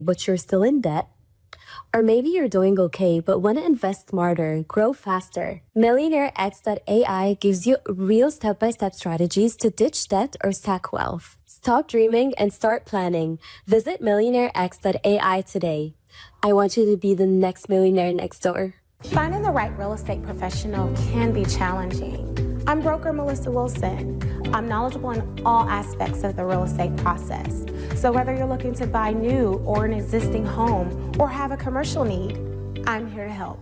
but you're still in debt. Or maybe you're doing okay, but want to invest smarter, grow faster. MillionaireX.ai gives you real step-by-step strategies to ditch debt or stack wealth. Stop dreaming and start planning. Visit MillionaireX.ai today. I want you to be the next millionaire next door. Finding the right real estate professional can be challenging. I'm broker Melissa Wilson. I'm knowledgeable in all aspects of the real estate process. So whether you're looking to buy new or an existing home or have a commercial need, I'm here to help.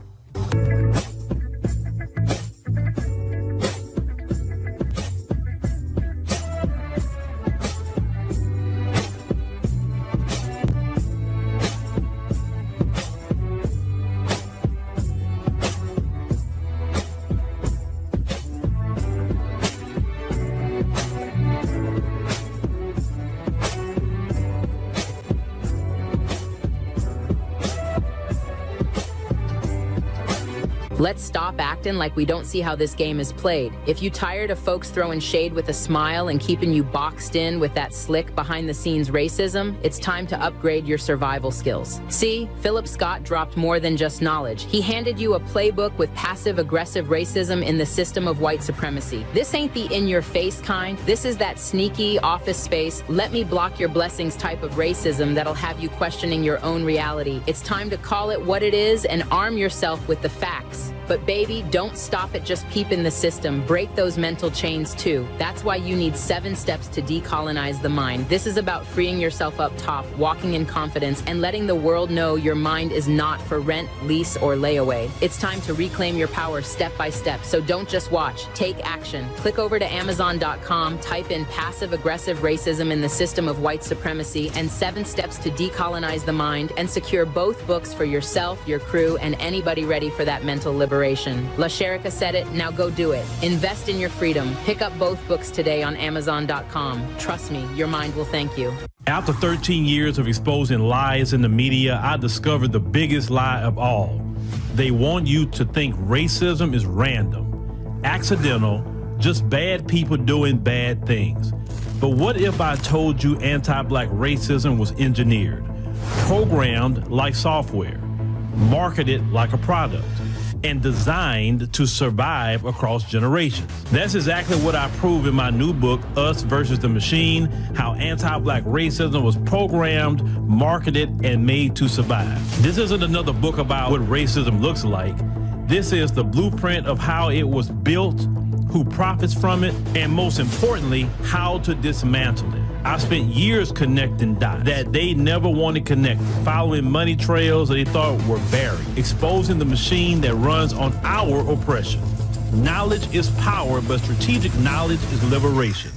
Let's stop acting like we don't see how this game is played. If you tired of folks throwing shade with a smile and keeping you boxed in with that slick behind-the-scenes racism, it's time to upgrade your survival skills. See, Phillip Scott dropped more than just knowledge. He handed you a playbook with passive-aggressive racism in the system of white supremacy. This ain't the in-your-face kind. This is that sneaky, office space, let me block your blessings type of racism that'll have you questioning your own reality. It's time to call it what it is and arm yourself with the facts. But baby, don't stop at just peeping the system. Break those mental chains too. That's why you need 7 steps to decolonize the mind. This is about freeing yourself up top, walking in confidence, and letting the world know your mind is not for rent, lease, or layaway. It's time to reclaim your power step by step. So don't just watch, take action. Click over to Amazon.com, type in passive-aggressive racism in the system of white supremacy and 7 steps to decolonize the mind, and secure both books for yourself, your crew, and anybody ready for that mental liberation. La Sherika said it, now go do it. Invest in your freedom. Pick up both books today on Amazon.com. Trust me, your mind will thank you. After 13 years of exposing lies in the media, I discovered the biggest lie of all. They want you to think racism is random, accidental, just bad people doing bad things. But what if I told you anti-black racism was engineered, programmed like software, marketed like a product, and designed to survive across generations? That's exactly what I prove in my new book, Us versus the Machine, How Anti-Black Racism Was Programmed, Marketed, and Made to Survive. This isn't another book about what racism looks like. This is the blueprint of how it was built, who profits from it, and most importantly, how to dismantle it. I spent years connecting dots that they never wanted connected, following money trails that they thought were buried, exposing the machine that runs on our oppression. Knowledge is power, but strategic knowledge is liberation.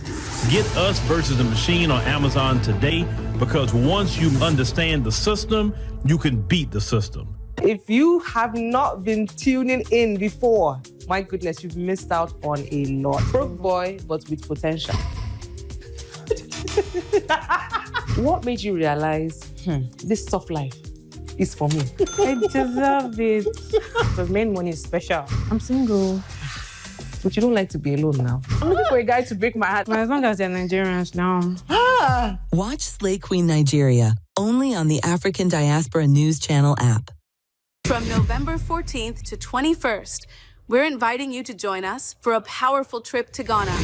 Get Us versus the Machine on Amazon today, because once you understand the system, you can beat the system. If you have not been tuning in before, my goodness, you've missed out on a lot. Broke boy, but with potential. What made you realize this soft life is for me? I deserve it. Because main money is special. I'm single. But you don't like to be alone now. I'm looking for a guy to break my heart. Well, as long as they're Nigerians now. Watch Slay Queen Nigeria, only on the African Diaspora News Channel app. From November 14th to 21st, we're inviting you to join us for a powerful trip to Ghana.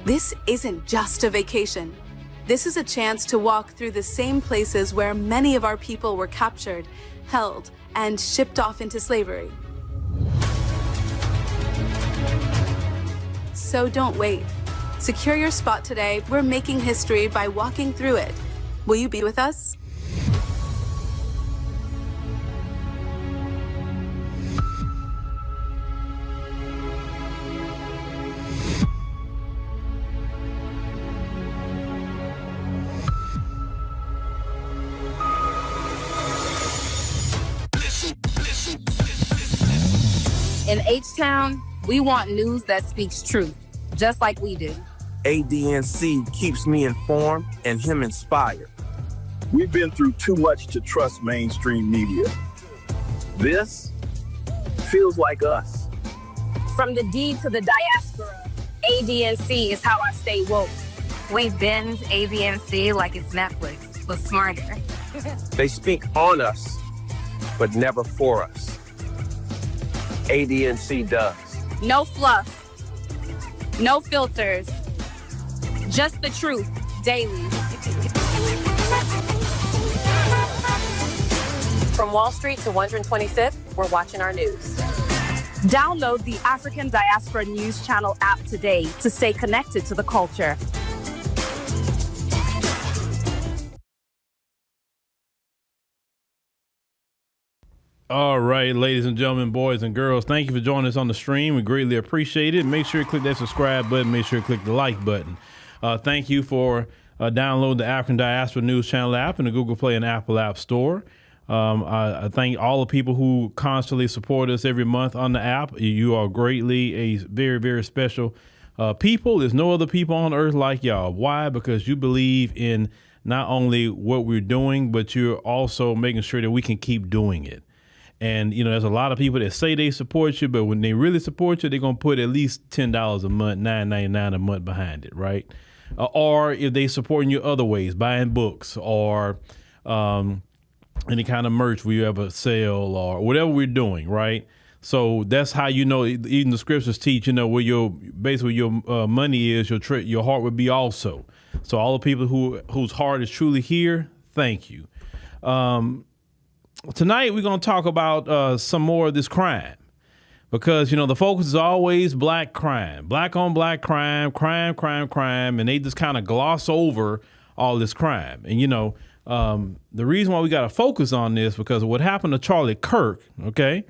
This isn't just a vacation. This is a chance to walk through the same places where many of our people were captured, held, and shipped off into slavery. So don't wait. Secure your spot today. We're making history by walking through it. Will you be with us? In H-Town, we want news that speaks truth, just like we do. ADNC keeps me informed and him inspired. We've been through too much to trust mainstream media. This feels like us. From the D to the diaspora, ADNC is how I stay woke. We binge ADNC like it's Netflix, but smarter. They speak on us, but never for us. ADNC does. No fluff. No filters. Just the truth, daily. From Wall Street to 125th, we're watching our news. Download the African Diaspora News Channel app today to stay connected to the culture. All right, ladies and gentlemen, boys and girls, thank you for joining us on the stream. We greatly appreciate it. Make sure you click that subscribe button. Make sure you click the like button. Thank you for downloading the African Diaspora News Channel app in the Google Play and Apple App Store. I thank all the people who constantly support us every month on the app. You are greatly a very, very special people. There's no other people on earth like y'all. Why? Because you believe in not only what we're doing, but you're also making sure that we can keep doing it. And, you know, there's a lot of people that say they support you, but when they really support you, they're going to put at least $10 a month, $9.99 a month behind it, right? Or if they supporting you other ways, buying books or any kind of merch we ever sell or whatever we're doing, right? So that's how you know, even the scriptures teach, you know, where your money is, your heart would be also. So all the people whose heart is truly here, thank you. Tonight, we're going to talk about some more of this crime because, you know, the focus is always black crime, black on black crime, and they just kind of gloss over all this crime. And, you know, the reason why we got to focus on this because of what happened to Charlie Kirk, okay?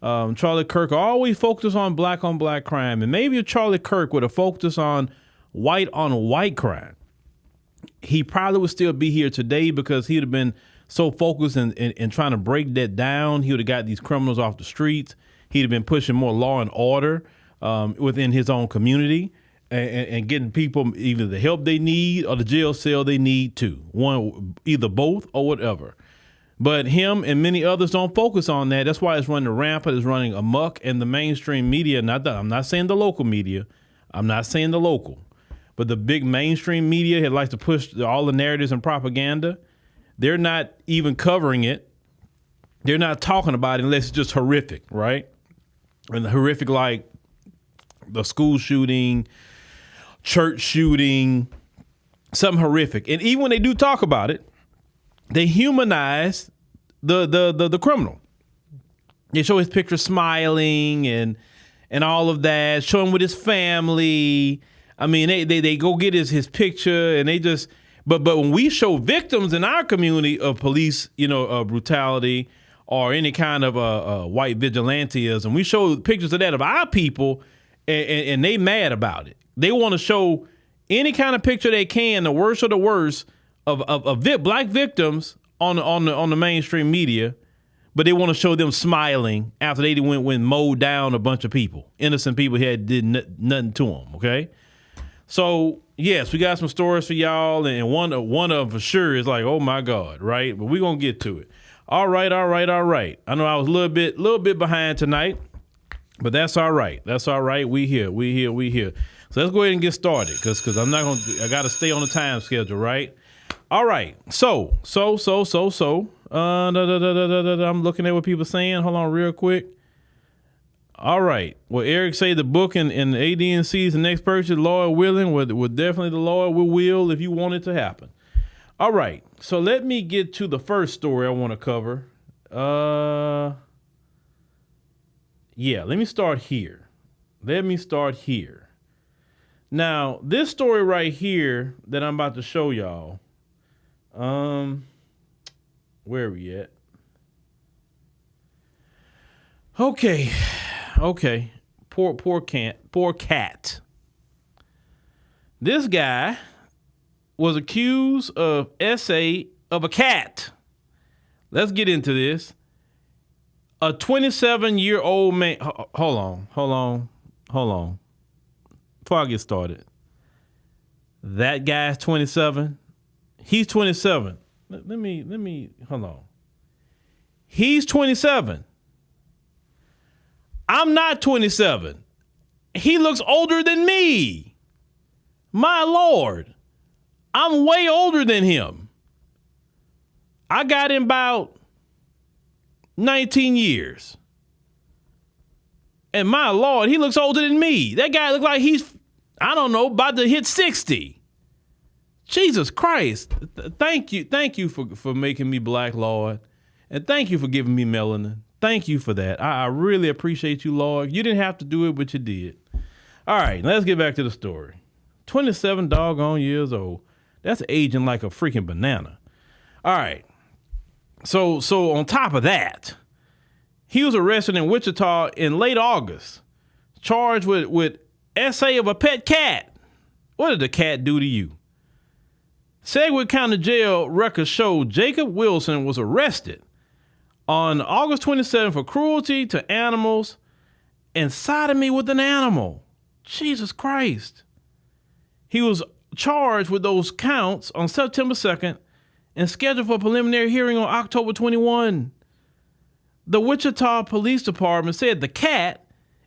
Charlie Kirk always focused on black crime. And maybe if Charlie Kirk would have focused on white crime, he probably would still be here today because he'd have been so focused in trying to break that down. He would have got these criminals off the streets. He'd have been pushing more law and order within his own community and getting people either the help they need or the jail cell they need too. One, either both or whatever. But him and many others don't focus on that. That's why it's running rampant, it's running amok, and the mainstream media, I'm not saying the local media, I'm not saying the local, but the big mainstream media that likes to push all the narratives and propaganda, they're not even covering it. They're not talking about it unless it's just horrific, right? And the horrific, like the school shooting, church shooting, something horrific. And even when they do talk about it, they humanize the criminal. They show his picture smiling and all of that, show him with his family. I mean, they go get his picture and they just... But when we show victims in our community of police, brutality or any kind of white vigilantism, we show pictures of that of our people, and they mad about it. They want to show any kind of picture they can, the worst of the worst of black victims on the mainstream media, but they want to show them smiling after they went and mowed down a bunch of people, innocent people who did nothing to them. Okay, so. Yes, we got some stories for y'all, and one of them for sure is like, oh my God, right? But we're gonna get to it. All right. I know I was a little bit behind tonight, but that's all right. We here. So let's go ahead and get started, because I gotta stay on the time schedule, right? All right. So. I'm looking at what people are saying. Hold on real quick. All right. Well, Eric say the book and the ADNC is the next purchase, Lord willing. Well, definitely the Lord will if you want it to happen. All right. So let me get to the first story I want to cover. Yeah, let me start here. Now, this story right here that I'm about to show y'all, where are we at? Okay. Poor cat. This guy was accused of essay of a cat. Let's get into this. A 27-year-old man. Hold on. Before I get started. That guy's 27. He's 27. Let me hold on. He's 27. I'm not 27. He looks older than me. My Lord. I'm way older than him. I got him about 19 years. And my Lord, he looks older than me. That guy looks like he's, I don't know, about to hit 60. Jesus Christ. Thank you for making me black, Lord. And thank you for giving me melanin. Thank you for that. I really appreciate you, Lord. You didn't have to do it, but you did. All right, let's get back to the story. 27 doggone years old. That's aging like a freaking banana. All right. So on top of that, he was arrested in Wichita in late August, charged with essay of a pet cat. What did the cat do to you? Sedgwick County Jail records show Jacob Wilson was arrested on August 27 for cruelty to animals and sodomy with an animal. Jesus Christ. He was charged with those counts on September 2nd and scheduled for a preliminary hearing on October 21. The Wichita Police Department said the cat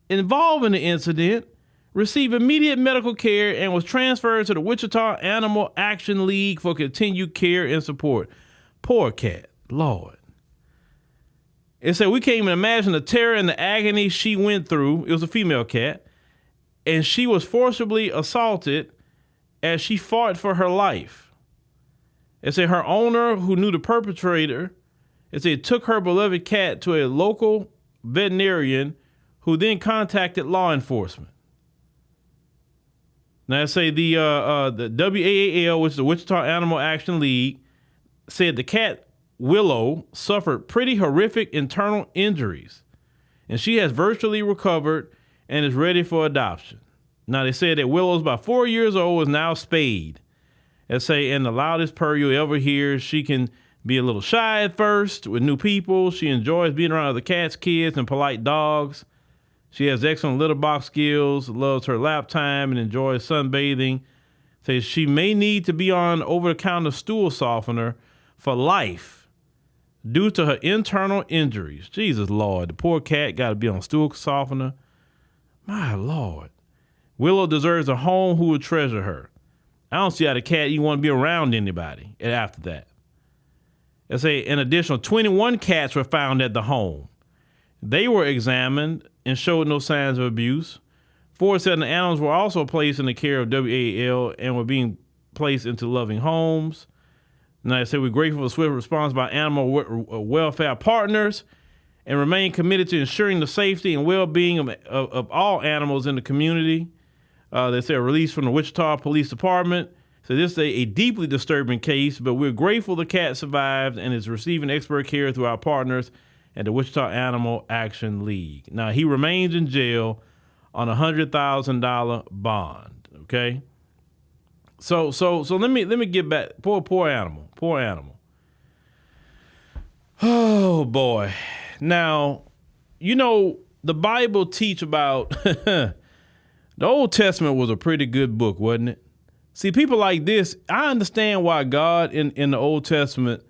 involved in the incident received immediate medical care and was transferred to the Wichita Animal Action League for continued care and support. Poor cat, Lord. It said, we can't even imagine the terror and the agony she went through. It was a female cat. And she was forcibly assaulted as she fought for her life. It said her owner, who knew the perpetrator, it said took her beloved cat to a local veterinarian who then contacted law enforcement. Now, it say the WAAL, which is the Wichita Animal Action League, said the cat Willow suffered pretty horrific internal injuries, and she has virtually recovered and is ready for adoption. Now, they said that Willow's about 4 years old, is now spayed. They say, in the loudest purr you'll ever hear, she can be a little shy at first with new people. She enjoys being around other cats, kids, and polite dogs. She has excellent litter box skills, loves her lap time, and enjoys sunbathing. Says she may need to be on over-the-counter stool softener for life due to her internal injuries. Jesus, Lord, the poor cat got to be on stool softener. My Lord. Willow deserves a home who would treasure her. I don't see how the cat even want to be around anybody after that. They say an additional 21 cats were found at the home. They were examined and showed no signs of abuse. 4 said the animals were also placed in the care of WAL and were being placed into loving homes. Now, they say we're grateful for the swift response by animal welfare partners and remain committed to ensuring the safety and well-being of all animals in the community. They say a release from the Wichita Police Department. So this is a deeply disturbing case, but we're grateful the cat survived and is receiving expert care through our partners at the Wichita Animal Action League. Now, he remains in jail on a $100,000 bond. Okay. So let me get back. Poor animal. Oh boy. Now, you know, the Bible teach about the Old Testament was a pretty good book, wasn't it? See, people like this, I understand why God in the Old Testament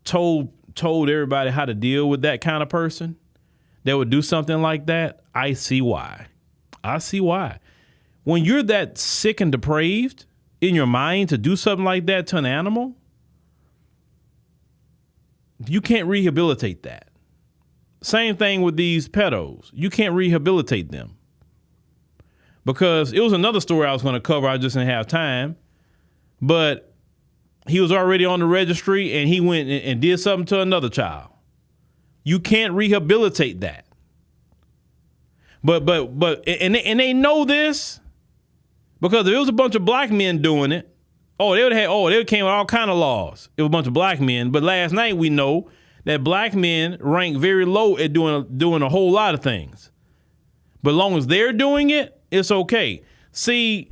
told everybody how to deal with that kind of person that would do something like that. I see why. When you're that sick and depraved in your mind to do something like that to an animal, you can't rehabilitate that. Same thing with these pedos. You can't rehabilitate them. Because it was another story I was going to cover. I just didn't have time. But he was already on the registry and he went and did something to another child. You can't rehabilitate that. But they know this, because if it was a bunch of black men doing it, they would have came with all kind of laws. It was a bunch of black men. But last night we know that black men rank very low at doing a whole lot of things. But as long as they're doing it, it's okay. See,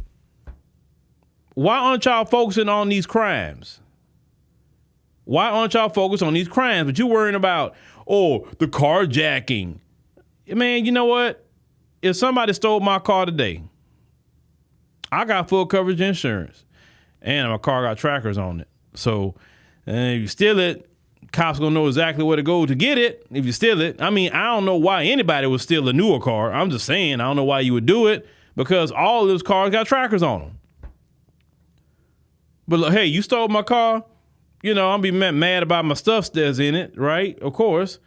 why aren't y'all focusing on these crimes? Why aren't y'all focused on these crimes? But you're worrying about, the carjacking. Man, you know what? If somebody stole my car today, I got full coverage insurance, and my car got trackers on it. So if you steal it, cops gonna know exactly where to go to get it. If you steal it, I mean, I don't know why anybody would steal a newer car. I'm just saying, I don't know why you would do it, because all of those cars got trackers on them. But look, hey, you stole my car. You know, I'll be mad about my stuff that's in it, right? Of course.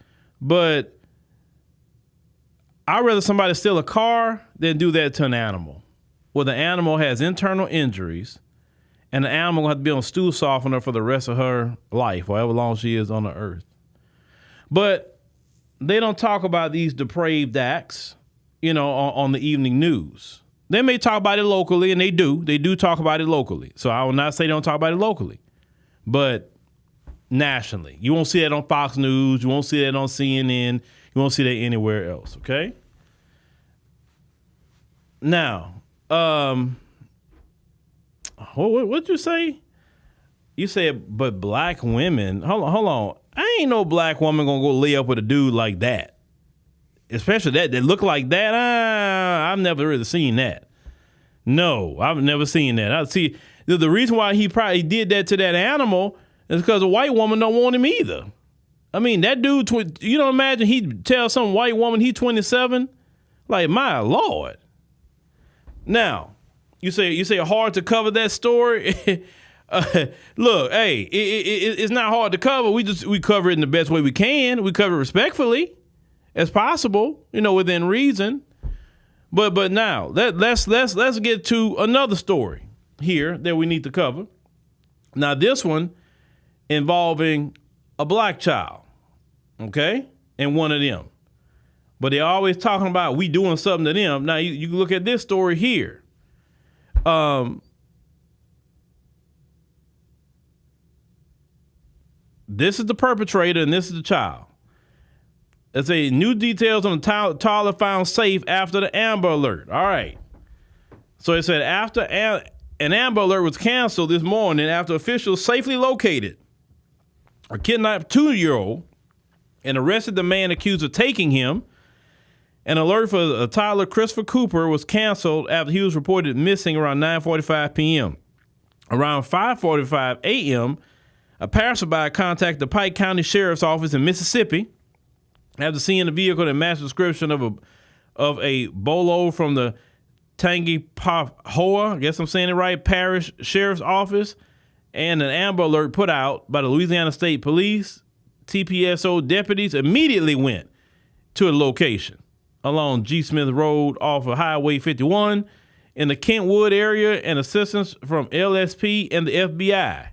But I'd rather somebody steal a car than do that to an animal. Where the animal has internal injuries and the animal will have to be on stool softener for the rest of her life, however long she is on the earth. But they don't talk about these depraved acts, you know, on the evening news. They may talk about it locally, and they do. They do talk about it locally. So I will not say they don't talk about it locally. But nationally, you won't see that on Fox News. You won't see that on CNN. You won't see that anywhere else, okay? Now, what'd you say? You said, but black women, hold on. I ain't no black woman gonna go lay up with a dude like that. Especially that look like that. I've never really seen that. No, I've never seen that. I see the reason why he probably did that to that animal is because a white woman don't want him either. I mean, that dude, you don't imagine he'd tell some white woman he's 27? Like, my Lord. Now, you say hard to cover that story. Look, hey, it's not hard to cover. We cover it in the best way we can. We cover it respectfully as possible, you know, within reason. But now let's get to another story here that we need to cover. Now, this one involving a black child, okay, and one of them. But they're always talking about we doing something to them. Now, you look at this story here. This is the perpetrator and this is the child. It's a new details on the toddler found safe after the Amber Alert. All right. So it said after an Amber Alert was canceled this morning after officials safely located a kidnapped 2-year-old and arrested the man accused of taking him. An alert for toddler Christopher Cooper was canceled after he was reported missing around 9:45 p.m. Around 5:45 a.m., a passerby contacted the Pike County Sheriff's Office in Mississippi after seeing the vehicle that matched the description of a bolo from the Tangipahoa, I guess I'm saying it right, Parish Sheriff's Office, and an Amber Alert put out by the Louisiana State Police. TPSO deputies immediately went to a location along G. Smith Road off of Highway 51 in the Kentwood area and assistance from LSP and the FBI.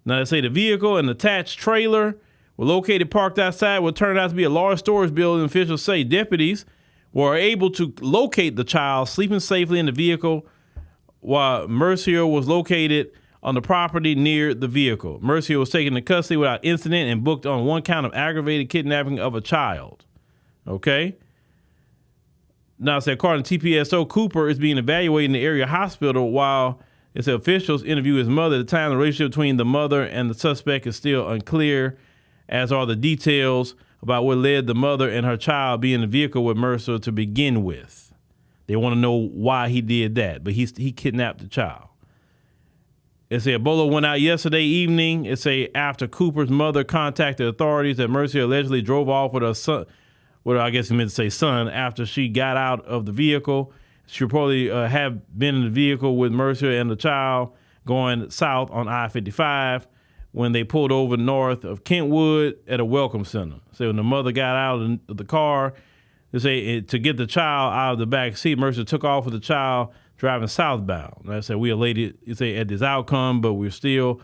Now, they say the vehicle and attached trailer were located parked outside what turned out to be a large storage building. Officials say deputies were able to locate the child sleeping safely in the vehicle while Mercier was located on the property near the vehicle. Mercier was taken into custody without incident and booked on one count of aggravated kidnapping of a child. Okay? Now, it said, according to TPSO, Cooper is being evaluated in the area hospital while it said officials interview his mother. At the time, the relationship between the mother and the suspect is still unclear, as are the details about what led the mother and her child be in the vehicle with Mercer to begin with. They want to know why he did that, but he kidnapped the child. It said Bolo went out yesterday evening. It said after Cooper's mother contacted authorities that Mercer allegedly drove off with her son, well, I guess he meant to say son, after she got out of the vehicle. She reportedly have been in the vehicle with Mercer and the child going south on I-55 when they pulled over north of Kentwood at a welcome center. So when the mother got out of the car, they say to get the child out of the back seat, Mercer took off with the child driving southbound. And I said, we elated, at this outcome, but we're still,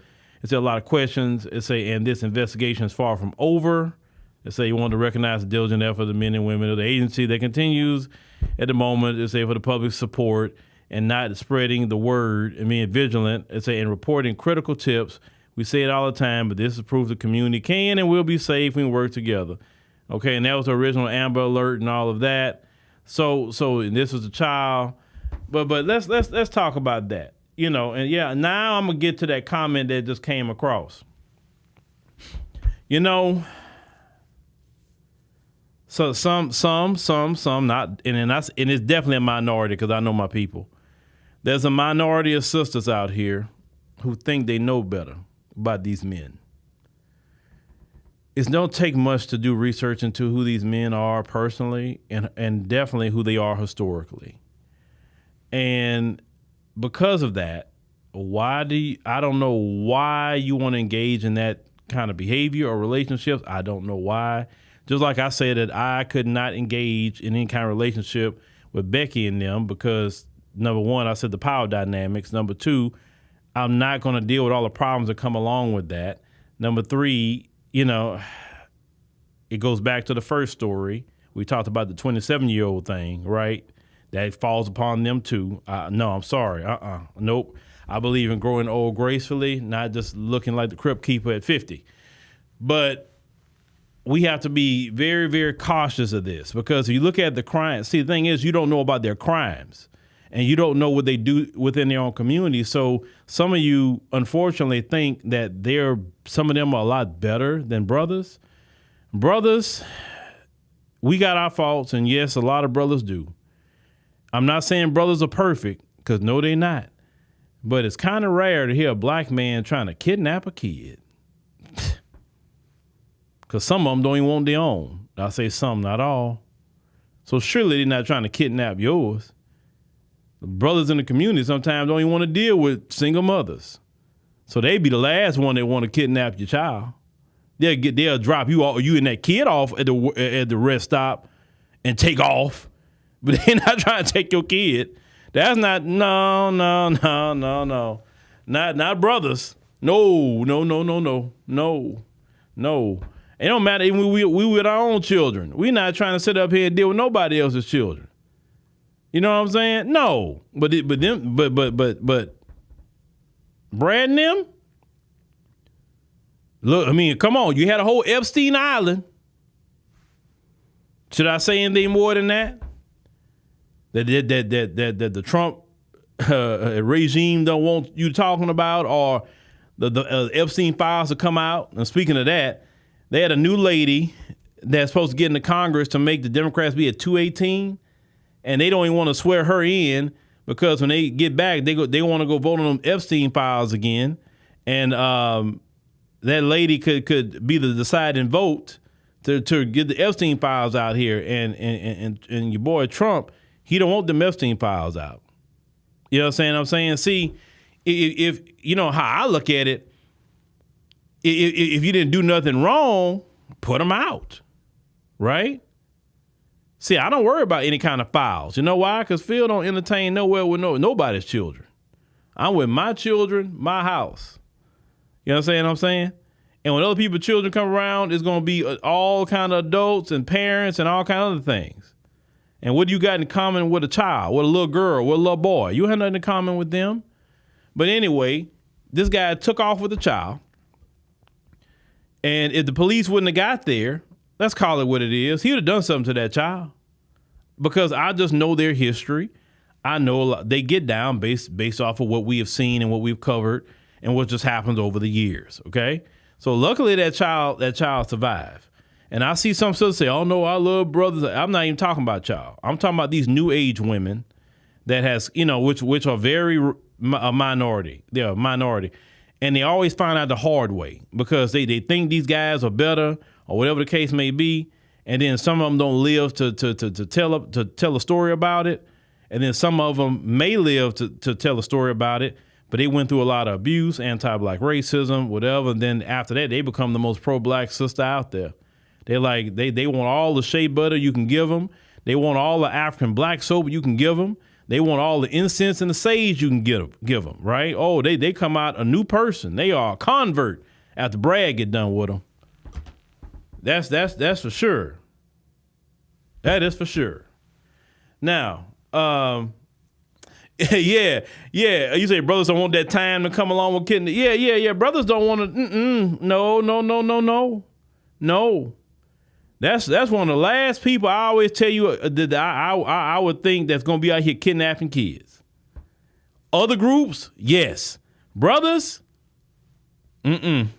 a lot of questions. And this investigation is far from over. They want to recognize the diligent effort of the men and women of the agency that continues at the moment, for the public support and not spreading the word and being vigilant, and reporting critical tips. We say it all the time, but this is proof the community can and will be safe when we work together. Okay, and that was the original Amber Alert and all of that. So this was a child, but let's talk about that, and yeah, now I'm gonna get to that comment that just came across. So some not, and it's definitely a minority because I know my people. There's a minority of sisters out here who think they know better about these men. It don't take much to do research into who these men are personally and definitely who they are historically. And because of that, I don't know why you want to engage in that kind of behavior or relationships. I don't know why. Just like I said that I could not engage in any kind of relationship with Becky and them because, number one, I said the power dynamics. Number two, I'm not going to deal with all the problems that come along with that. Number three, it goes back to the first story. We talked about the 27-year-old thing, right? That falls upon them too. No, I'm sorry. Nope. I believe in growing old gracefully, not just looking like the crypt keeper at 50. But we have to be very, very cautious of this because if you look at the crime, see, the thing is you don't know about their crimes and you don't know what they do within their own community. So some of you, unfortunately, think that some of them are a lot better than brothers. Brothers, we got our faults, and yes, a lot of brothers do. I'm not saying brothers are perfect, because no, they're not. But it's kind of rare to hear a black man trying to kidnap a kid. Because some of them don't even want their own. I say some, not all. So surely they're not trying to kidnap yours. The brothers in the community sometimes don't even want to deal with single mothers. So they be the last one that want to kidnap your child. They'll drop you and that kid off at the rest stop and take off. But they're not trying to take your kid. That's not, no. Not brothers. No. It don't matter even we with our own children. We're not trying to sit up here and deal with nobody else's children. You know what I'm saying? No. But Brad and them? Look, I mean, come on. You had a whole Epstein Island. Should I say anything more than that? That the Trump regime don't want you talking about, or the Epstein files to come out. And speaking of that, they had a new lady that's supposed to get into Congress to make the Democrats be at 218, and they don't even want to swear her in because when they get back, they want to go vote on them Epstein files again, and that lady could be the deciding vote to get the Epstein files out here, and your boy Trump. He don't want the Epstein files out. You know what I'm saying? See, if you know how I look at it, if you didn't do nothing wrong, put them out, right? See, I don't worry about any kind of files. You know why? Because Phil don't entertain nowhere with nobody's children. I'm with my children, my house. You know what I'm saying? And when other people's children come around, it's going to be all kind of adults and parents and all kind of other things. And what do you got in common with a child, with a little girl, with a little boy? You have nothing in common with them. But anyway, this guy took off with a child. And if the police wouldn't have got there, let's call it what it is, he would have done something to that child. Because I just know their history. I know they get down based off of what we have seen and what we've covered and what just happened over the years, okay? So luckily that child survived. And I see some still say, oh, no, I love brothers. I'm not even talking about y'all. I'm talking about these new age women that has, which are very a minority. They're a minority. And they always find out the hard way because they think these guys are better or whatever the case may be. And then some of them don't live to tell a story about it. And then some of them may live to tell a story about it. But they went through a lot of abuse, anti-black racism, whatever. And then after that, they become the most pro-black sister out there. They're like, they want all the shea butter you can give them. They want all the African black soap you can give them. They want all the incense and the sage you can give them, right? Oh, they come out a new person. They are a convert after Brad get done with them. That's for sure. That is for sure. Now, yeah. You say brothers don't want that time to come along with kidding. Yeah. Brothers don't want to. No. That's one of the last people I always tell you that I would think that's going to be out here kidnapping kids. Other groups, yes. Brothers, No.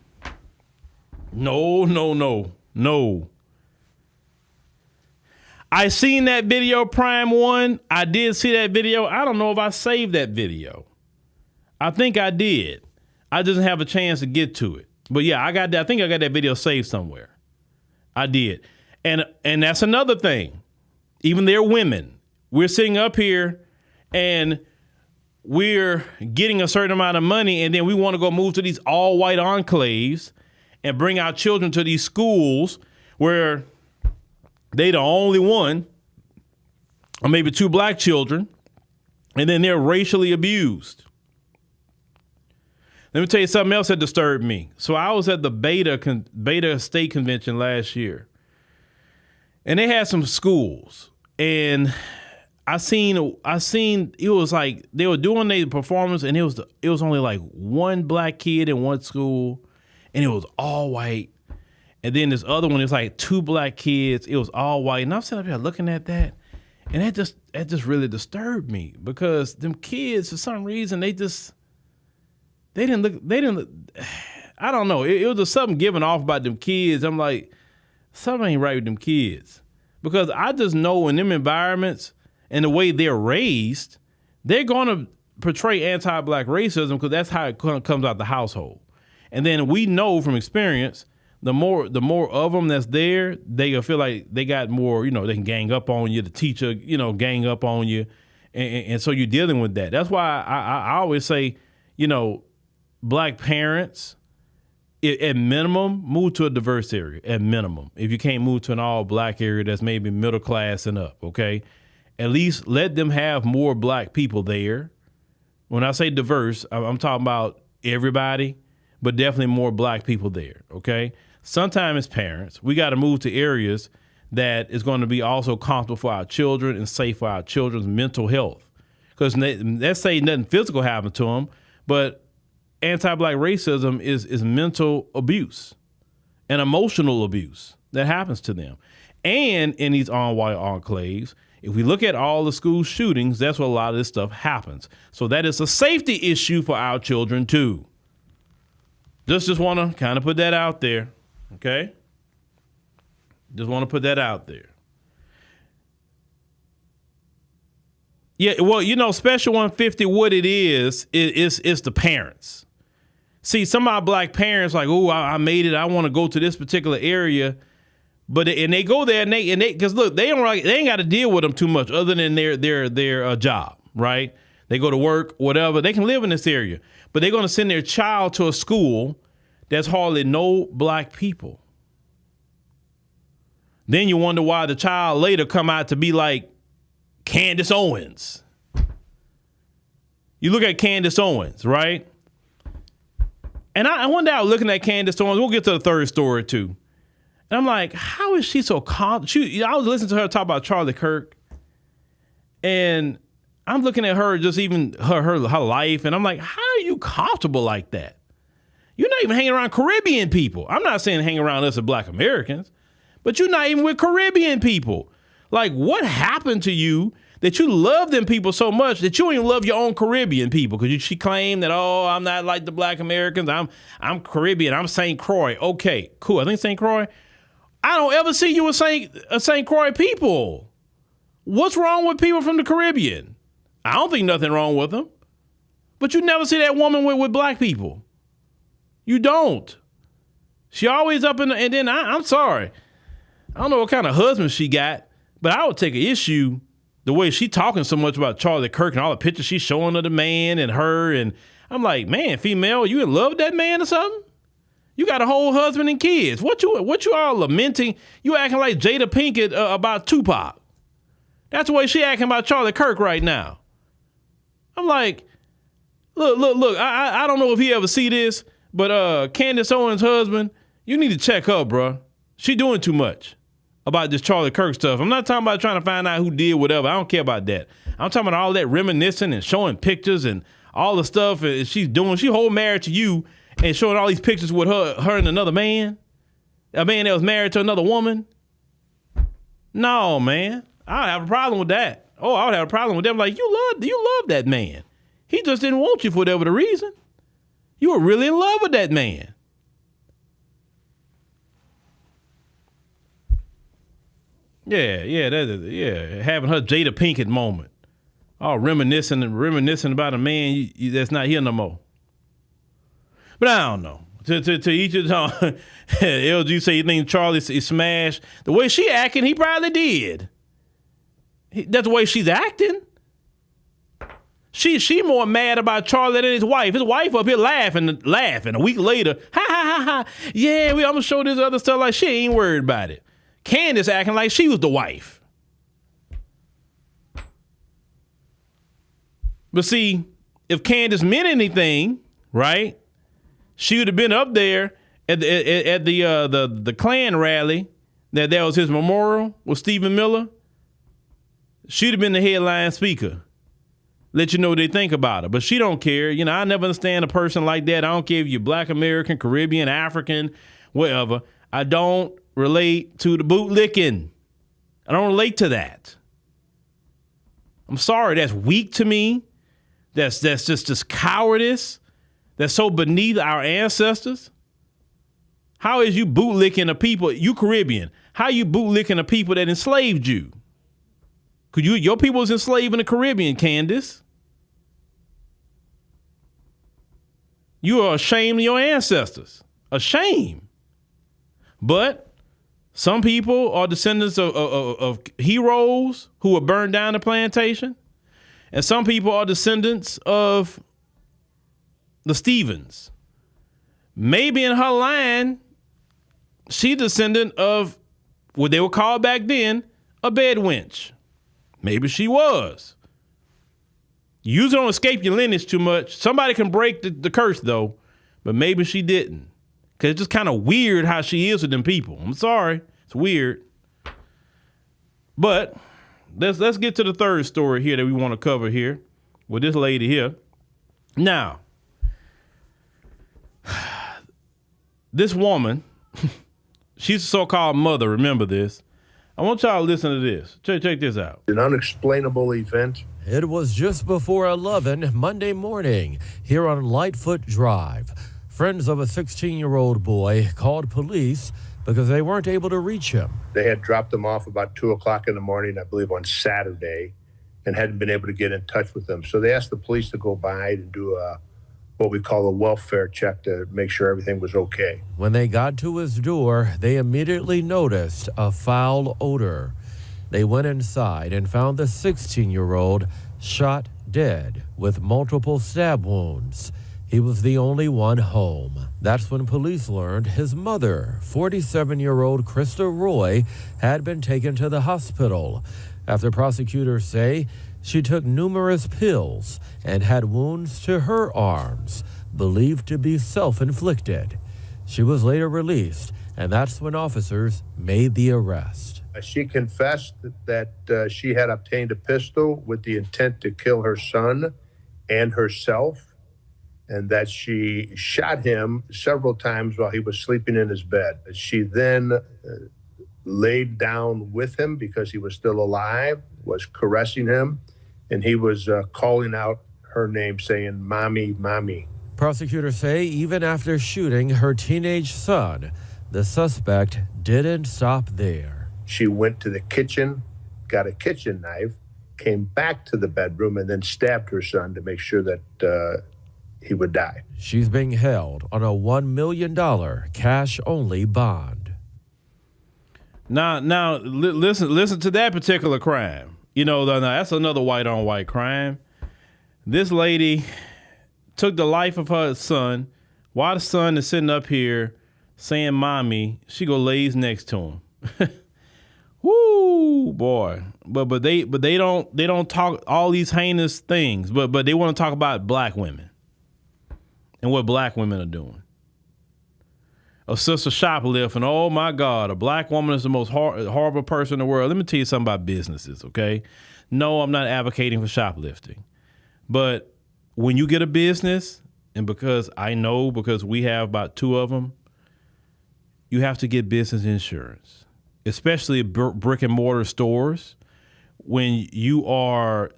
I seen that video, Prime One. I did see that video. I don't know if I saved that video. I think I did. I just didn't have a chance to get to it. But yeah, I think I got that video saved somewhere. I did. And that's another thing. Even they're women. We're sitting up here and we're getting a certain amount of money and then we want to go move to these all white enclaves and bring our children to these schools where they the only one or maybe two black children, and then they're racially abused. Let me tell you something else that disturbed me. So I was at the Beta State Convention last year, and they had some schools, and I seen it was like they were doing their performance, and it was only like one black kid in one school, and it was all white. And then this other one, it's like two black kids. It was all white, and I'm sitting up here looking at that, and that just really disturbed me because them kids, for some reason, they didn't look. I don't know. It was just something giving off about them kids. I'm like, something ain't right with them kids, because I just know in them environments and the way they're raised, they're going to portray anti-black racism because that's how it comes out the household. And then we know from experience, the more of them that's there, they feel like they got more, they can gang up on you, the teacher, gang up on you. And so you're dealing with that. That's why I always say, black parents, at minimum, move to a diverse area, at minimum. If you can't move to an all black area that's maybe middle class and up, okay? At least let them have more black people there. When I say diverse, I'm talking about everybody, but definitely more black people there, okay? Sometimes as parents, we got to move to areas that is going to be also comfortable for our children and safe for our children's mental health. Because let's say nothing physical happened to them, but anti-black racism is mental abuse and emotional abuse that happens to them. And in these on-white enclaves, if we look at all the school shootings, that's where a lot of this stuff happens. So that is a safety issue for our children too. Just want to kind of put that out there, okay? Just want to put that out there. Yeah, well, Special 150, what it is the parents. See, some of our black parents like, oh, I made it. I want to go to this particular area. And they go there and they because look, they ain't got to deal with them too much other than their job, right? They go to work, whatever. They can live in this area, but they're going to send their child to a school that's hardly no black people. Then you wonder why the child later come out to be like Candace Owens. You look at Candace Owens, right? And I one day I was looking at Candace Owens. We'll get to the third story too. And I'm like, how is she so calm? I was listening to her talk about Charlie Kirk, and I'm looking at her, just even her life, and I'm like, how are you comfortable like that? You're not even hanging around Caribbean people. I'm not saying hang around us as black Americans, but you're not even with Caribbean people. Like, what happened to you that you love them people so much that you don't even love your own Caribbean people? Because she claimed that, I'm not like the black Americans. I'm Caribbean. I'm St. Croix. Okay, cool. I think St. Croix. I don't ever see you with St. Croix people. What's wrong with people from the Caribbean? I don't think nothing wrong with them. But you never see that woman with black people. You don't. She always up in the, and then I'm sorry. I don't know what kind of husband she got, but I would take an issue the way she talking so much about Charlie Kirk and all the pictures she's showing of the man and her. And I'm like, man, female, you in love with that man or something? You got a whole husband and kids. What you all lamenting? You acting like Jada Pinkett about Tupac. That's the way she acting about Charlie Kirk right now. I'm like, look. I don't know if he ever see this, but Candace Owens' husband, you need to check her, bro. She doing too much about this Charlie Kirk stuff. I'm not talking about trying to find out who did whatever. I don't care about that. I'm talking about all that reminiscing and showing pictures and all the stuff she's doing. She whole married to you and showing all these pictures with her and another man, a man that was married to another woman. No, man, I would have a problem with that. Oh, I would have a problem with them. Like, you love that man. He just didn't want you for whatever the reason. You were really in love with that man. Yeah, having her Jada Pinkett moment. All reminiscing about a man that's not here no more. But I don't know. To each his own. LG say you think Charlie is smashed. The way she acting, he probably did. That's the way she's acting. She more mad about Charlie than his wife. His wife up here laughing. A week later, ha ha ha ha. Yeah, I'm gonna show this other stuff like she ain't worried about it. Candace acting like she was the wife. But see, if Candace meant anything, right, she would have been up there at the Klan rally that was his memorial with Stephen Miller. She'd have been the headline speaker. Let you know what they think about her. But she don't care. You know, I never understand a person like that. I don't care if you're Black American, Caribbean, African, whatever. I don't relate to the bootlicking. I don't relate to that. I'm sorry. That's weak to me. That's just cowardice. That's so beneath our ancestors. How is you bootlicking a people? You Caribbean. How you bootlicking a people that enslaved you? Could your people was enslaved in the Caribbean, Candace. You are ashamed of your ancestors. Ashamed. But some people are descendants of heroes who were burned down the plantation. And some people are descendants of the Stevens. Maybe in her line, she's descendant of what they were called back then, a bed wench. Maybe she was. You usually don't escape your lineage too much. Somebody can break the curse, though, but maybe she didn't. Because it's just kind of weird how she is with them people. I'm sorry. It's weird. But let's get to the third story here that we want to cover here with this lady here. Now, this woman, she's a so-called mother. Remember this. I want y'all to listen to this. Check this out. An unexplainable event. It was just before 11 Monday morning here on Lightfoot Drive. Friends of a 16-year-old boy called police because they weren't able to reach him. They had dropped him off about 2 o'clock in the morning, I believe on Saturday, and hadn't been able to get in touch with them. So they asked the police to go by and do what we call a welfare check to make sure everything was okay. When they got to his door, they immediately noticed a foul odor. They went inside and found the 16-year-old shot dead with multiple stab wounds. He was the only one home. That's when police learned his mother, 47-year-old Krista Roy, had been taken to the hospital. After prosecutors say she took numerous pills and had wounds to her arms, believed to be self-inflicted. She was later released, and that's when officers made the arrest. She confessed that she had obtained a pistol with the intent to kill her son and herself, and that she shot him several times while he was sleeping in his bed. She then laid down with him because he was still alive, was caressing him, and he was calling out her name, saying, "Mommy, mommy." Prosecutors say even after shooting her teenage son, the suspect didn't stop there. She went to the kitchen, got a kitchen knife, came back to the bedroom, and then stabbed her son to make sure that he would die. She's being held on a $1 million cash-only bond. Now, listen to that particular crime. You know, that's another white-on-white crime. This lady took the life of her son. While the son is sitting up here saying "mommy," she go lays next to him. Woo, boy! But they don't talk all these heinous things. But they want to talk about black women and what black women are doing. A sister shoplifting. Oh my God, a black woman is the most horrible person in the world. Let me tell you something about businesses, okay? No, I'm not advocating for shoplifting. But when you get a business, and because we have about 2 of them, you have to get business insurance, especially brick and mortar stores. When you are,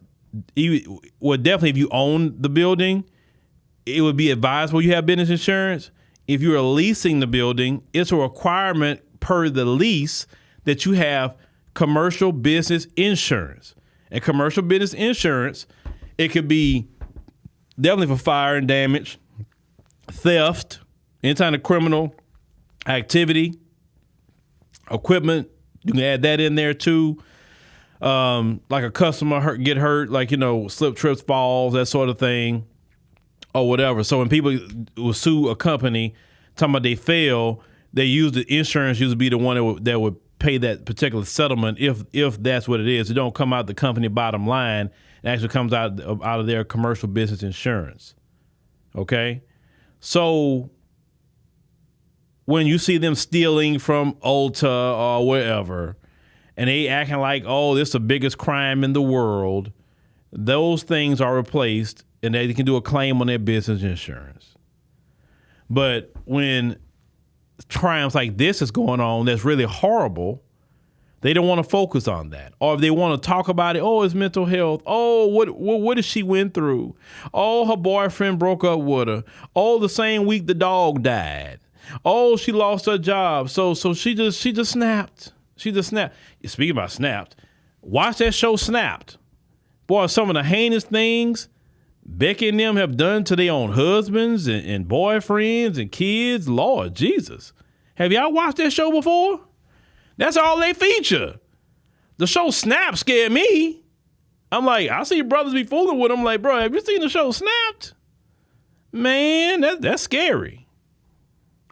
definitely if you own the building, it would be advisable you have business insurance. If you're leasing the building, it's a requirement per the lease that you have commercial business insurance. And commercial business insurance, it could be definitely for fire and damage, theft, any kind of criminal activity, equipment. You can add that in there too. like a customer get hurt, like, slip, trips, falls, that sort of thing, or whatever. So when people will sue a company, talking about they fail, they use the insurance usually be the one that would pay that particular settlement if that's what it is. It don't come out the company bottom line. It actually comes out of their commercial business insurance. Okay? So when you see them stealing from Ulta or wherever, and they acting like, oh, this is the biggest crime in the world, those things are replaced and they can do a claim on their business insurance. But when crimes like this is going on that's really horrible, they don't want to focus on that. Or if they want to talk about it, oh, it's mental health. Oh, what did she went through? Oh, her boyfriend broke up with her. Oh, the same week the dog died. Oh, she lost her job. So she just snapped. She just snapped. Speaking about snapped, watch that show Snapped. Boy, some of the heinous things Becky and them have done to their own husbands and boyfriends and kids. Lord Jesus. Have y'all watched that show before? That's all they feature. The show Snapped scared me. I'm like, I see brothers be fooling with them. Like, bro, have you seen the show Snapped? Man, that's scary.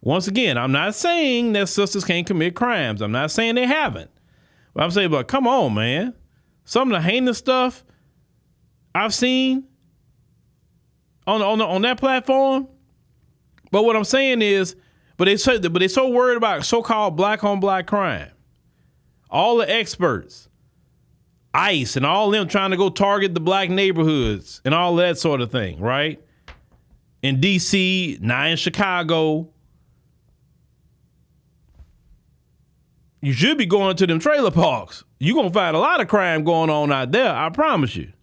Once again, I'm not saying that sisters can't commit crimes. I'm not saying they haven't. But I'm saying, but come on, man. Some of the heinous stuff I've seen on that platform. But what I'm saying is, but they so worried about so-called black on black crime. All the experts, ICE, and all them trying to go target the black neighborhoods and all that sort of thing, right? In DC, now in Chicago. You should be going to them trailer parks. You're going to find a lot of crime going on out there, I promise you.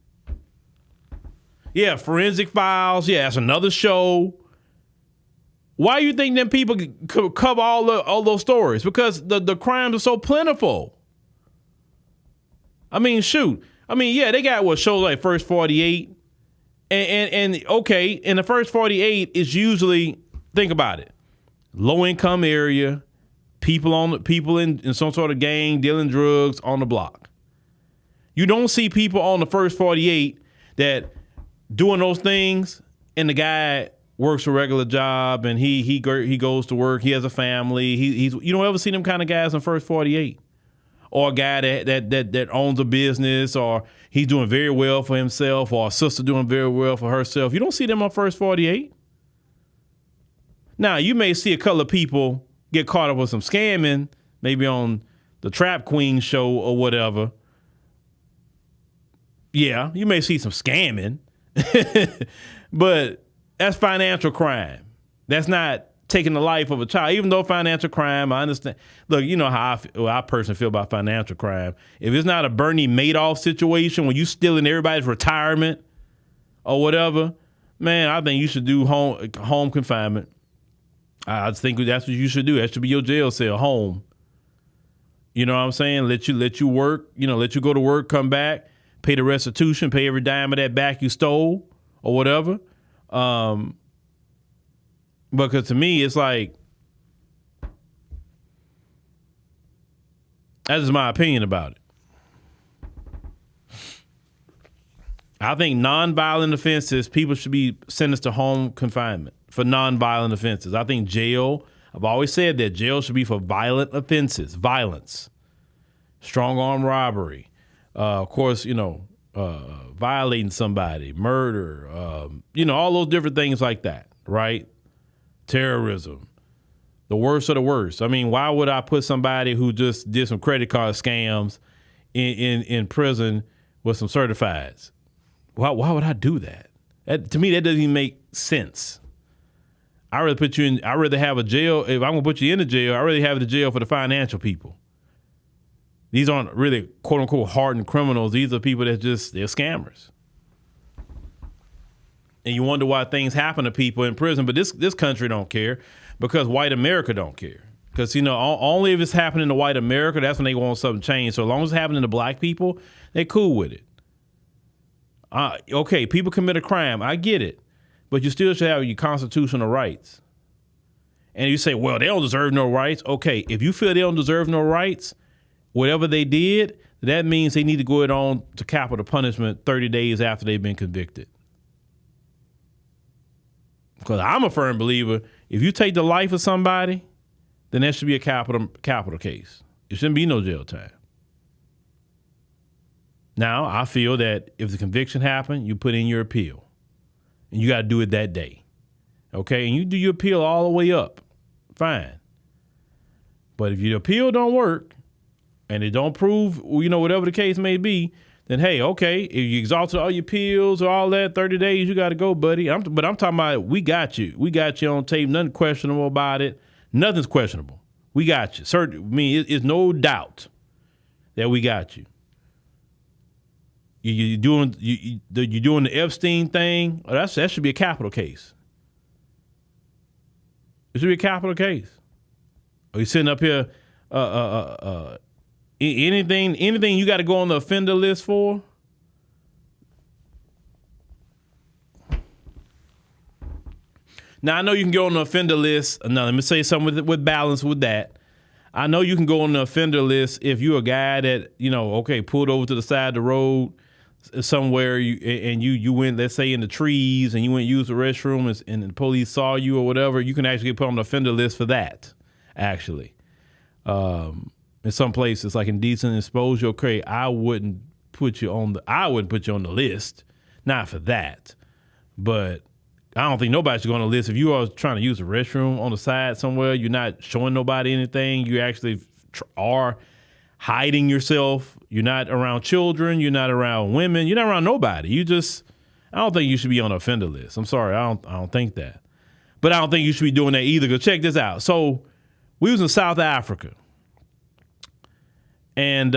Yeah, Forensic Files. Yeah, that's another show. Why do you think them people cover all those stories? Because the crimes are so plentiful. I mean, shoot. I mean, yeah, they got shows like First 48. And okay, in the First 48 is usually, think about it, low income area, people in some sort of gang dealing drugs on the block. You don't see people on the First 48 that doing those things, and the guy works a regular job and he goes to work. He has a family. You don't ever see them kind of guys in First 48, or a guy that owns a business, or he's doing very well for himself, or a sister doing very well for herself. You don't see them on First 48. Now you may see a couple of people get caught up with some scamming, maybe on the Trap Queen show or whatever. Yeah, you may see some scamming, but that's financial crime. That's not taking the life of a child. Even though financial crime, I understand. Look, you know how I personally feel about financial crime. If it's not a Bernie Madoff situation where you stealing everybody's retirement or whatever, man, I think you should do home confinement. I think that's what you should do. That should be your jail cell, home. You know what I'm saying? Let you work, let you go to work, come back, pay the restitution, pay every dime of that back you stole or whatever. Because to me, it's like, that's just my opinion about it. I think nonviolent offenses, people should be sentenced to home confinement for nonviolent offenses. I think jail, I've always said that jail should be for violent offenses, violence, strong arm robbery, of course, violating somebody, murder, all those different things like that, right? Terrorism, the worst of the worst. I mean, why would I put somebody who just did some credit card scams in prison with some certifieds? Why would I do that? To me, that doesn't even make sense. I'd rather have a jail. If I'm going to put you in a jail, I'd rather have the jail for the financial people. These aren't really, quote unquote, hardened criminals. These are people they're scammers. And you wonder why things happen to people in prison. But this country don't care, because white America don't care. Because, only if it's happening to white America, that's when they want something changed. So as long as it's happening to black people, they're cool with it. Okay, people commit a crime. I get it. But you still should have your constitutional rights. And you say, well, they don't deserve no rights. Okay, if you feel they don't deserve no rights, whatever they did, that means they need to go it on to capital punishment 30 days after they've been convicted. Because I'm a firm believer, if you take the life of somebody, then that should be a capital case. It shouldn't be no jail time. Now, I feel that if the conviction happened, you put in your appeal. And you got to do it that day. Okay? And you do your appeal all the way up. Fine. But if your appeal don't work and it don't prove, whatever the case may be, then, hey, okay, if you exhausted all your appeals or all that, 30 days, you got to go, buddy. But I'm talking about we got you. We got you on tape. Nothing questionable about it. Nothing's questionable. We got you. It's no doubt that we got you. You're doing the Epstein thing. That should be a capital case. It should be a capital case. Are you sitting up here? Anything you got to go on the offender list for? Now I know you can go on the offender list. Now let me say something with balance with that. I know you can go on the offender list if you're a guy that pulled over to the side of the road somewhere you went, let's say, in the trees, and you went to use the restroom and the police saw you or whatever. You can actually get put on the offender list for that. Actually, in some places like indecent exposure, okay, I wouldn't put you on the list, not for that. But I don't think nobody should go on the list if you are trying to use the restroom on the side somewhere. You're not showing nobody anything. You actually are hiding yourself. You're not around children. You're not around women. You're not around nobody. I don't think you should be on the offender list. I'm sorry. I don't think that. But I don't think you should be doing that either. Because check this out. So we was in South Africa. And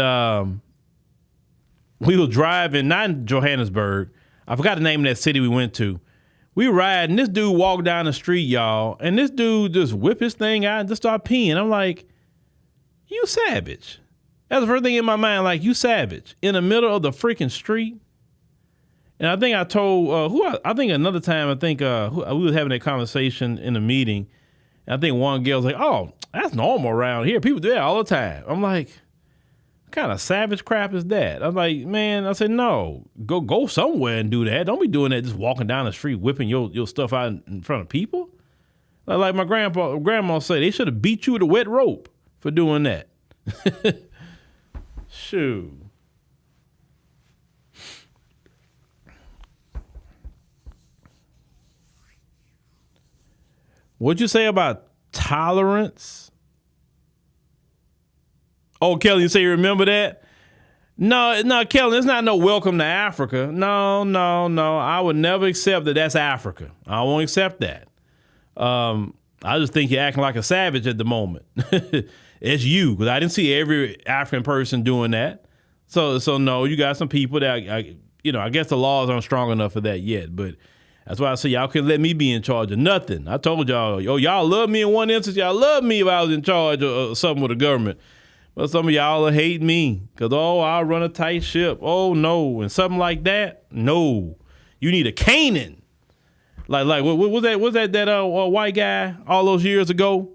we were driving, not in Johannesburg. I forgot the name of that city we went to. We were riding. This dude walked down the street, y'all. And this dude just whipped his thing out and just started peeing. I'm like, you savage. That's the first thing in my mind, like, you savage. In the middle of the freaking street. And I think I told, another time, we was having that conversation in a meeting. And I think one girl was like, oh, that's normal around here. People do that all the time. I'm like, what kind of savage crap is that? I was like, man, I said, no, go somewhere and do that. Don't be doing that, just walking down the street, whipping your stuff out in front of people. Like my grandma said, they should have beat you with a wet rope for doing that. Shoot. What'd you say about tolerance? Oh, Kelly, you say you remember that? No, Kelly, it's not no welcome to Africa. No. I would never accept that that's Africa. I won't accept that. I just think you're acting like a savage at the moment. It's you, because I didn't see every African person doing that. So no, you got some people that, I guess the laws aren't strong enough for that yet. But that's why I say y'all couldn't let me be in charge of nothing. I told y'all, y'all love me in one instance. Y'all love me if I was in charge of something with the government. But some of y'all will hate me because, I'll run a tight ship. Oh, no. And something like that, no. You need a caning. Like what was that white guy all those years ago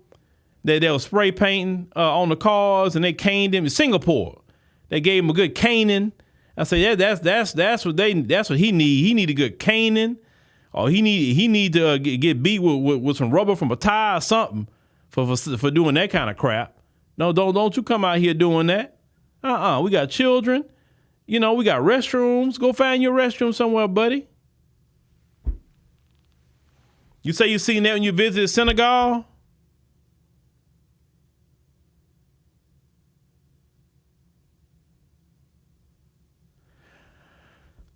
that they was spray painting on the cars and they caned him in Singapore. They gave him a good caning. I said, yeah, that's what he need. He need a good caning. Or he need to get beat with some rubber from a tire or something for doing that kind of crap. No, don't you come out here doing that. We got children. We got restrooms. Go find your restroom somewhere, buddy. You say you seen that when you visited Senegal?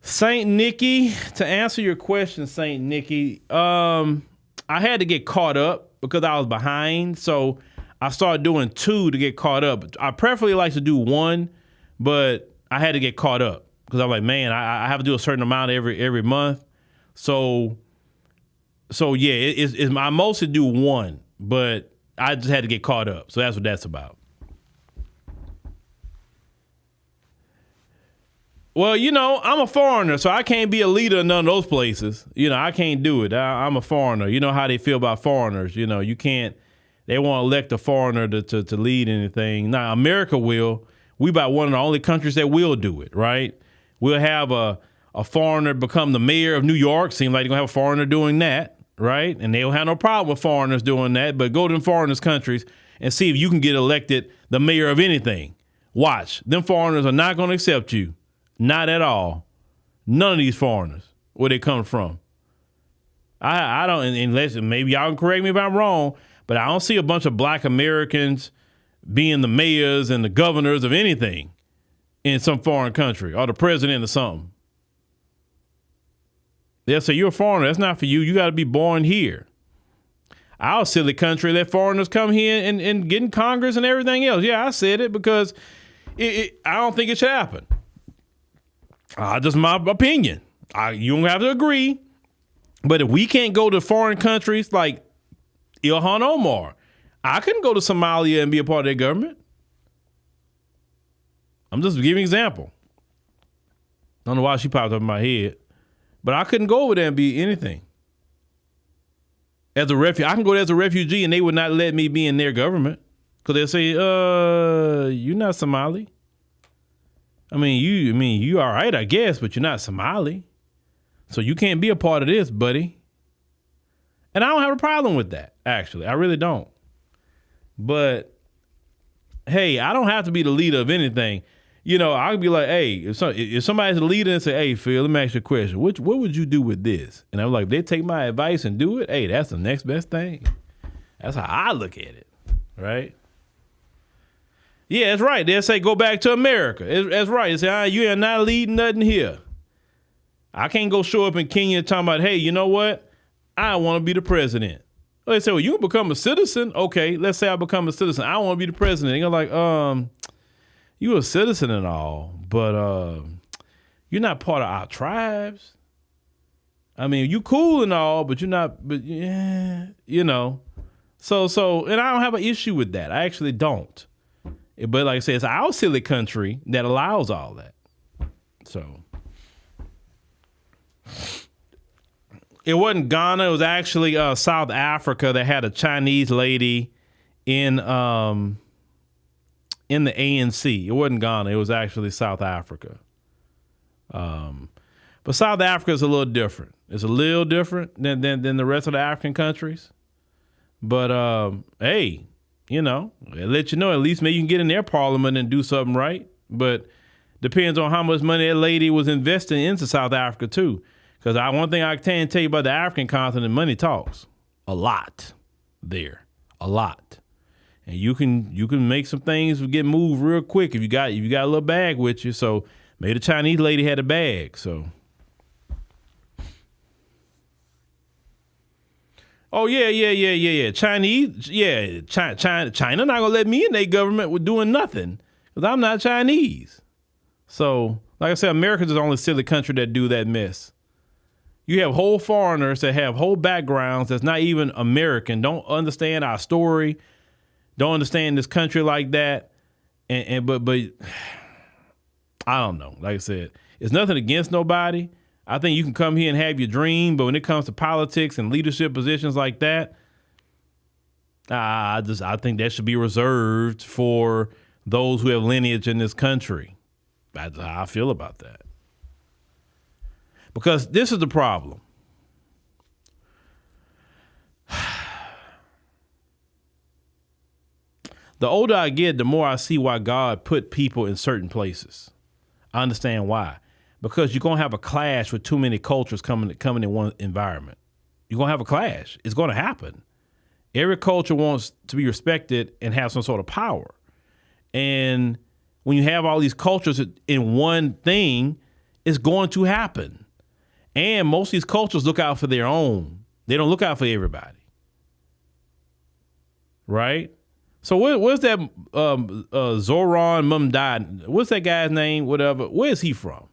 Saint Nikki, to answer your question, Saint Nikki, I had to get caught up because I was behind. So I started doing 2 to get caught up. I preferably like to do 1, but I had to get caught up because I'm like, man, I have to do a certain amount every month. So yeah, I mostly do 1, but I just had to get caught up. So that's what that's about. Well, I'm a foreigner, so I can't be a leader in none of those places. I can't do it. I'm a foreigner. You know how they feel about foreigners. You can't. They won't elect a foreigner to lead anything. Now, America will. We about one of the only countries that will do it, right? We'll have a foreigner become the mayor of New York. Seems like they're going to have a foreigner doing that, right? And they'll have no problem with foreigners doing that. But go to them foreigners' countries and see if you can get elected the mayor of anything. Watch. Them foreigners are not going to accept you. Not at all. None of these foreigners, where they come from. I don't, unless maybe y'all can correct me if I'm wrong, but I don't see a bunch of black Americans being the mayors and the governors of anything in some foreign country or the president or something. They'll say, you're a foreigner. That's not for you. You got to be born here. Our silly country let foreigners come here and get in Congress and everything else. Yeah, I said it because I don't think it should happen. Just my opinion. You don't have to agree. But if we can't go to foreign countries like Ilhan Omar, I couldn't go to Somalia and be a part of their government. I'm just giving an example. I don't know why she popped up in my head. But I couldn't go over there and be anything. As a refugee, I can go there as a refugee and they would not let me be in their government. Because they'll say, you're not Somali. I mean, you all right, I guess, but you're not Somali. So you can't be a part of this, buddy. And I don't have a problem with that, actually. I really don't. But, hey, I don't have to be the leader of anything. You know, I could be like, hey, if somebody's the leader and say, hey, Phil, let me ask you a question. What would you do with this? And I'm like, if they take my advice and do it, hey, that's the next best thing. That's how I look at it, right? Yeah, that's right. They'll say, go back to America. That's right. They say, you are not leading nothing here. I can't go show up in Kenya talking about, hey, you know what? I want to be the president. Well, they say, well, you can become a citizen. Okay, let's say I become a citizen. I want to be the president. And you're like, you're a citizen and all, but you're not part of our tribes. I mean, you cool and all, but you're not, but yeah, you know. So, and I don't have an issue with that. I actually don't. But like I said, it's our silly country that allows all that. So. It wasn't Ghana. It was actually South Africa that had a Chinese lady in the ANC. It wasn't Ghana. It was actually South Africa. But South Africa is a little different. It's a little different than the rest of the African countries. But hey, you know, it let you know at least maybe you can get in their parliament and do something right. But depends on how much money that lady was investing into South Africa too. Because one thing I can tell you about the African continent, money talks a lot there, a lot, and you can make some things get moved real quick if you got a little bag with you. So maybe the Chinese lady had a bag. So, oh yeah. Chinese, yeah, China not gonna let me in their government with doing nothing because I'm not Chinese. So, like I said, America's the only silly country that do that mess. You have whole foreigners that have whole backgrounds that's not even American, don't understand our story, don't understand this country like that. But I don't know. Like I said, it's nothing against nobody. I think you can come here and have your dream, but when it comes to politics and leadership positions like that, I think that should be reserved for those who have lineage in this country. That's how I feel about that. Because this is the problem. The older I get, the more I see why God put people in certain places. I understand why. Because you're going to have a clash with too many cultures coming in one environment. You're going to have a clash. It's going to happen. Every culture wants to be respected and have some sort of power. And when you have all these cultures in one thing, it's going to happen. And most of these cultures look out for their own. They don't look out for everybody. Right? So where's that Zoran Mumdad? What's that guy's name? Whatever. Where's he from?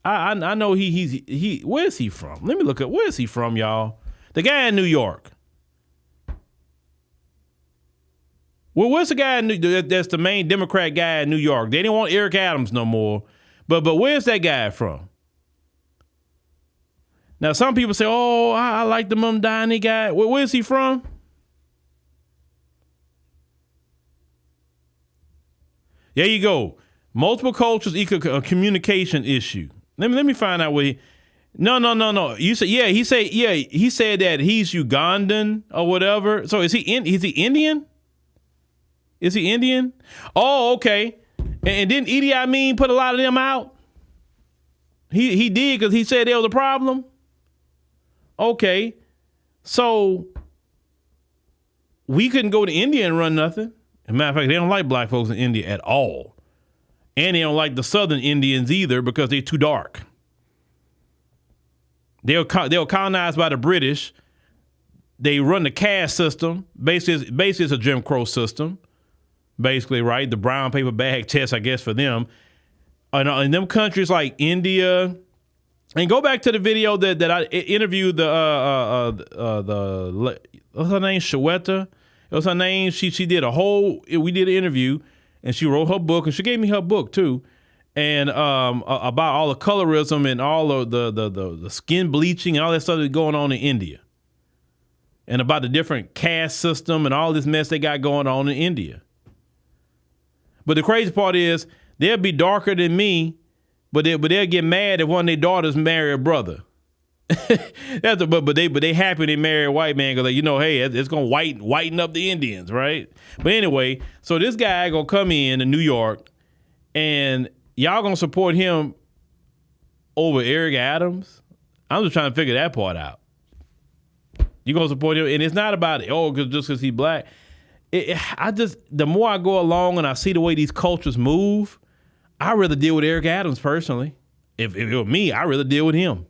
I know he where's he from? Let me look at where is he from, y'all? The guy in New York. Well, where's the guy that's the main Democrat guy in New York? They didn't want Eric Adams no more. But where's that guy from? Now, some people say, oh, I like the Mumdani guy. Where's he from? There you go. Multiple cultures equal a communication issue. Let me find out what he. No. You said He said that he's Ugandan or whatever. So is he Indian? Is he Indian? Oh, okay. And didn't Idi Amin put a lot of them out? He did because he said there was a problem. Okay, so we couldn't go to India and run nothing. As a matter of fact, they don't like black folks in India at all. And they don't like the southern Indians either because they're too dark. They were colonized by the British. They run the caste system. Basically, it's a Jim Crow system. Basically, right? The brown paper bag test, I guess, for them. In them countries like India, and go back to the video that I interviewed what's her name? Shweta. It was her name. She did we did an interview, and she wrote her book, and she gave me her book too, and about all the colorism and all of the skin bleaching and all that stuff that's going on in India, and about the different caste system and all this mess they got going on in India. But the crazy part is they'll be darker than me, but they'll get mad if one of their daughters marry a brother. But they happy they marry a white man because hey, it's gonna whiten up the Indians, right? But anyway, so this guy gonna come in New York, and y'all gonna support him over Eric Adams? I'm just trying to figure that part out. You gonna support him, and it's not about just because he's black. The more I go along and I see the way these cultures move, I'd rather deal with Eric Adams personally. If it were me, I'd rather deal with him.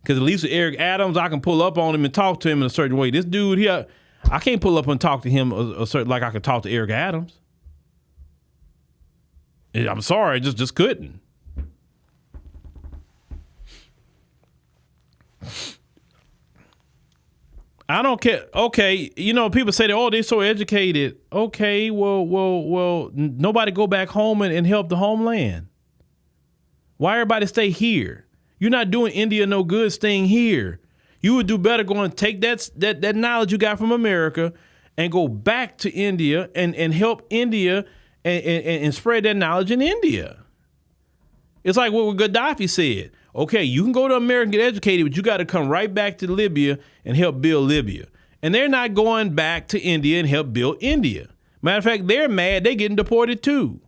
Because at least with Eric Adams, I can pull up on him and talk to him in a certain way. This dude here, I can't pull up and talk to him like I could talk to Eric Adams. I'm sorry, just couldn't. I don't care. Okay, people say that, they're so educated. Okay, well, nobody go back home and help the homeland. Why everybody stay here? You're not doing India no good staying here. You would do better going to take that knowledge you got from America and go back to India and help India and spread that knowledge in India. It's like what Gaddafi said. Okay, you can go to America and get educated, but you got to come right back to Libya and help build Libya. And they're not going back to India and help build India. Matter of fact, they're mad. They're getting deported too.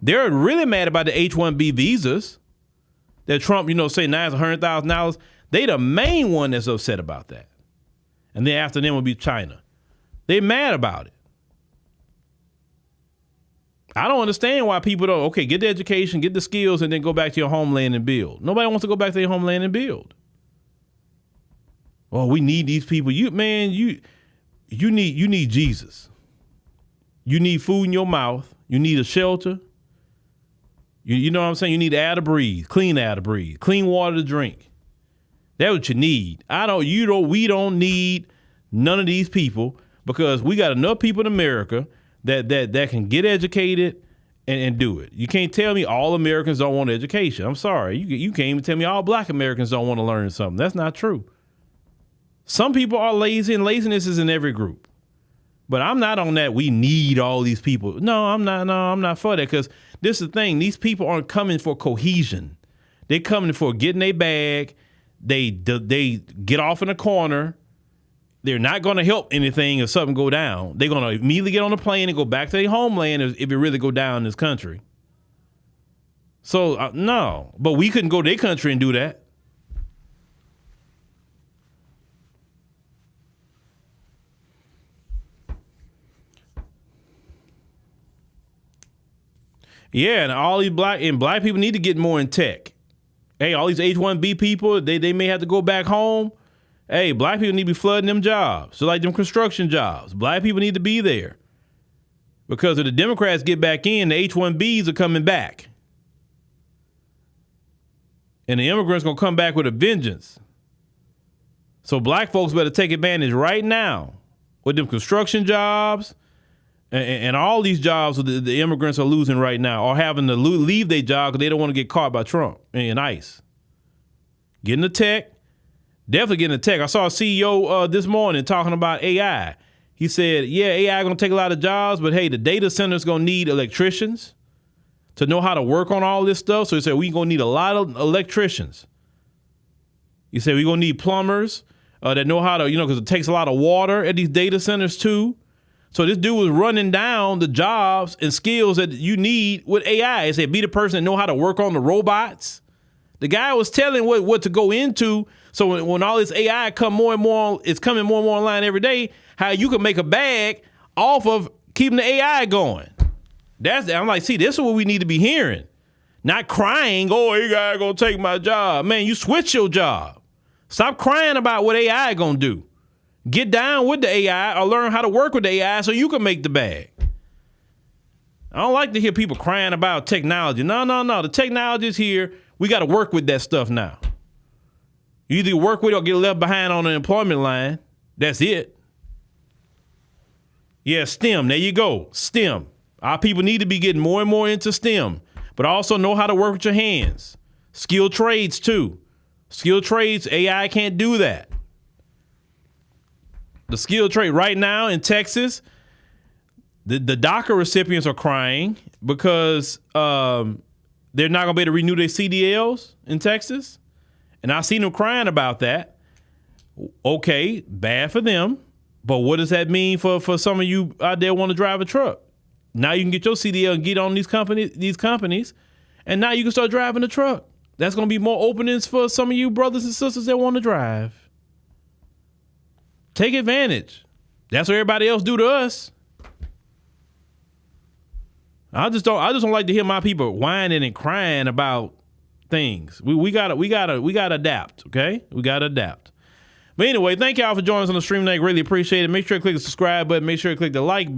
They're really mad about the H-1B visas that Trump, say now it's $100,000. They the main one that's upset about that. And then after them will be China. They mad about it. I don't understand why people don't, get the education, get the skills, and then go back to your homeland and build. Nobody wants to go back to their homeland and build. Oh, we need these people. You need Jesus. You need food in your mouth. You need a shelter. You know what I'm saying? You need air to breathe, clean air to breathe, clean water to drink. That's what you need. We don't need none of these people because we got enough people in America that can get educated and do it. You can't tell me all Americans don't want education. I'm sorry. You can't even tell me all black Americans don't want to learn something. That's not true. Some people are lazy, and laziness is in every group. But I'm not on that we need all these people. No, I'm not for that because this is the thing. These people aren't coming for cohesion. They're coming for getting their bag. They get off in a corner. They're not going to help anything if something go down. They're going to immediately get on a plane and go back to their homeland if it really go down in this country. So, no. But we couldn't go to their country and do that. Yeah, and all these black people need to get more in tech. Hey, all these H-1B people, they may have to go back home. Hey, black people need to be flooding them jobs. So like them construction jobs. Black people need to be there. Because if the Democrats get back in, the H-1Bs are coming back. And the immigrants going to come back with a vengeance. So black folks better take advantage right now with them construction jobs and all these jobs that the immigrants are losing right now or having to leave their job because they don't want to get caught by Trump and ICE. Get in the tech. Definitely getting the tech. I saw a CEO this morning talking about AI. He said, yeah, AI going to take a lot of jobs, but hey, the data center's going to need electricians to know how to work on all this stuff. So he said, we're going to need a lot of electricians. He said, we're going to need plumbers that know how to, because it takes a lot of water at these data centers too. So this dude was running down the jobs and skills that you need with AI. He said, be the person that know how to work on the robots. The guy was telling what to go into. So when all this AI it's coming more and more online every day, how you can make a bag off of keeping the AI going. I'm like, see, this is what we need to be hearing. Not crying, oh, AI gonna take my job. Man, you switch your job. Stop crying about what AI gonna do. Get down with the AI or learn how to work with the AI so you can make the bag. I don't like to hear people crying about technology. No. The technology is here. We got to work with that stuff now. You either work with it or get left behind on the employment line. That's it. Yeah, STEM. There you go. STEM. Our people need to be getting more and more into STEM, but also know how to work with your hands. Skilled trades, too. Skilled trades, AI can't do that. The skilled trade right now in Texas, the DACA recipients are crying because they're not going to be able to renew their CDLs in Texas. And I've seen them crying about that. Okay, bad for them. But what does that mean for some of you out there want to drive a truck? Now you can get your CDL and get on these companies, and now you can start driving a truck. That's going to be more openings for some of you brothers and sisters that want to drive. Take advantage. That's what everybody else do to us. I just don't like to hear my people whining and crying about things. We gotta adapt, okay? We gotta adapt. But anyway, thank y'all for joining us on the stream tonight. Really appreciate it. Make sure to click the subscribe button. Make sure to click the like button.